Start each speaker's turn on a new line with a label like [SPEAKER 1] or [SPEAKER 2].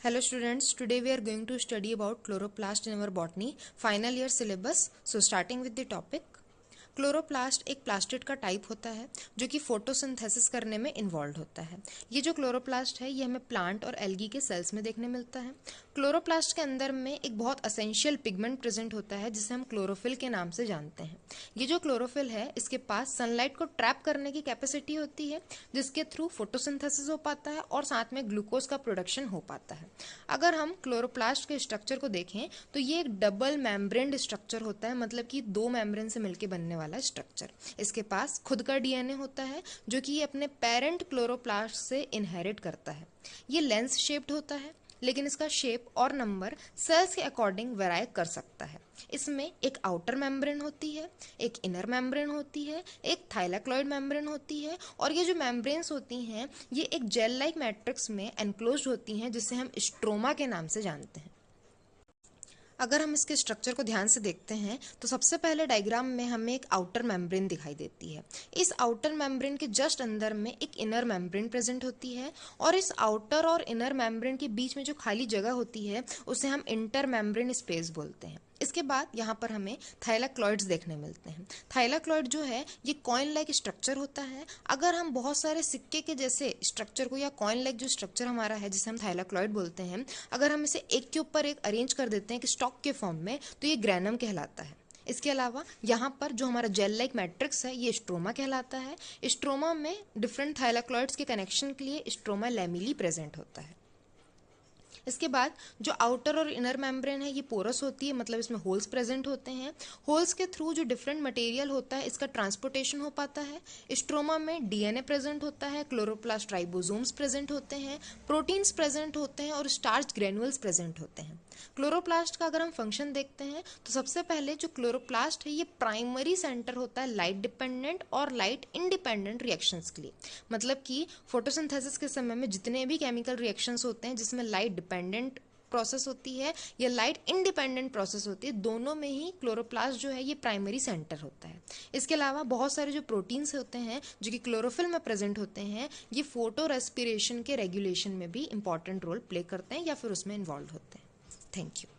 [SPEAKER 1] Hello students, today we are going to study about chloroplast in our botany final year syllabus. So starting with the topic, chloroplast एक plastid का type होता है जो कि photosynthesis करने में involve होता है। ये जो क्लोरोप्लास्ट है ये हमें प्लांट और एल्गी के सेल्स में देखने मिलता है। क्लोरोप्लास्ट के अंदर में एक बहुत असेंशियल पिगमेंट प्रेजेंट होता है जिसे हम क्लोरोफिल के नाम से जानते हैं। ये जो क्लोरोफिल है इसके पास सनलाइट को ट्रैप करने की कैपेसिटी होती है जिसके थ्रू फोटोसिंथेसिस हो पाता है और साथ में ग्लूकोज का प्रोडक्शन हो पाता है। अगर हम क्लोरोप्लास्ट के स्ट्रक्चर को देखें तो ये एक डबल मेम्ब्रेन स्ट्रक्चर होता है, मतलब कि दो मेम्ब्रेन से मिलकर बनने वाला स्ट्रक्चर। इसके पास खुद का डीएनए होता है जो कि ये अपने पेरेंट क्लोरोप्लास्ट से इनहेरिट करता है। ये लेंस शेप्ड होता है लेकिन इसका शेप और नंबर सेल्स के अकॉर्डिंग वेराई कर सकता है। इसमें एक आउटर मेम्ब्रेन होती है, एक इनर मेम्ब्रेन होती है, एक थाइलाक्लॉइड मेम्ब्रेन होती है और ये जो मेम्ब्रेन्स होती हैं ये एक जेल लाइक मैट्रिक्स में एनक्लोज्ड होती हैं जिसे हम स्ट्रोमा के नाम से जानते हैं। अगर हम इसके स्ट्रक्चर को ध्यान से देखते हैं तो सबसे पहले डायग्राम में हमें एक आउटर मेम्ब्रेन दिखाई देती है। इस आउटर मेम्ब्रेन के जस्ट अंदर में एक इनर मेम्ब्रेन प्रेजेंट होती है और इस आउटर और इनर मेम्ब्रेन के बीच में जो खाली जगह होती है उसे हम इंटर मेम्ब्रेन स्पेस बोलते हैं। इसके बाद यहाँ पर हमें थाइलाक्लॉइड्स देखने मिलते हैं। थाइलाक्लॉइड जो है ये कॉइन लाइक स्ट्रक्चर होता है। अगर हम बहुत सारे सिक्के के जैसे स्ट्रक्चर को या कॉइन लाइक जो स्ट्रक्चर हमारा है जिसे हम थाइलाक्लॉइड बोलते हैं, अगर हम इसे एक के ऊपर एक अरेंज कर देते हैं कि स्टॉक के फॉर्म में, तो ये ग्रैनम कहलाता है। इसके अलावा यहाँ पर जो हमारा जेल लाइक मैट्रिक्स है ये स्ट्रोमा कहलाता है। स्ट्रोमा में डिफरेंट थाइलाक्लॉइड्स के कनेक्शन के लिए स्ट्रोमा लैमिली प्रेजेंट होता है। इसके बाद जो आउटर और इनर मेम्ब्रेन है ये पोरस होती है, मतलब इसमें होल्स प्रेजेंट होते हैं। होल्स के थ्रू जो डिफरेंट मटेरियल होता है इसका ट्रांसपोर्टेशन हो पाता है। स्ट्रोमा में डीएनए प्रेजेंट होता है, क्लोरोप्लास्ट राइबोसोम्स प्रेजेंट होते हैं, प्रोटीन्स प्रेजेंट होते हैं और स्टार्च ग्रेन्युल्स प्रेजेंट होते हैं। क्लोरोप्लास्ट का अगर हम फंक्शन देखते हैं तो सबसे पहले जो क्लोरोप्लास्ट है ये प्राइमरी सेंटर होता है लाइट डिपेंडेंट और लाइट इंडिपेंडेंट रिएक्शंस के लिए। मतलब कि फोटोसिंथेसिस के समय में जितने भी केमिकल रिएक्शंस होते हैं जिसमें लाइट डिपेंडेंट प्रोसेस होती है या लाइट इंडिपेंडेंट प्रोसेस होती है, दोनों में ही क्लोरोप्लास्ट जो है ये प्राइमरी सेंटर होता है। इसके अलावा बहुत सारे जो प्रोटीन्स होते हैं जो कि क्लोरोफिल में प्रेजेंट होते हैं ये फोटो रेस्पिरेशन के रेगुलेशन में भी इंपॉर्टेंट रोल प्ले करते हैं या फिर उसमें इन्वॉल्व होते हैं। Thank you.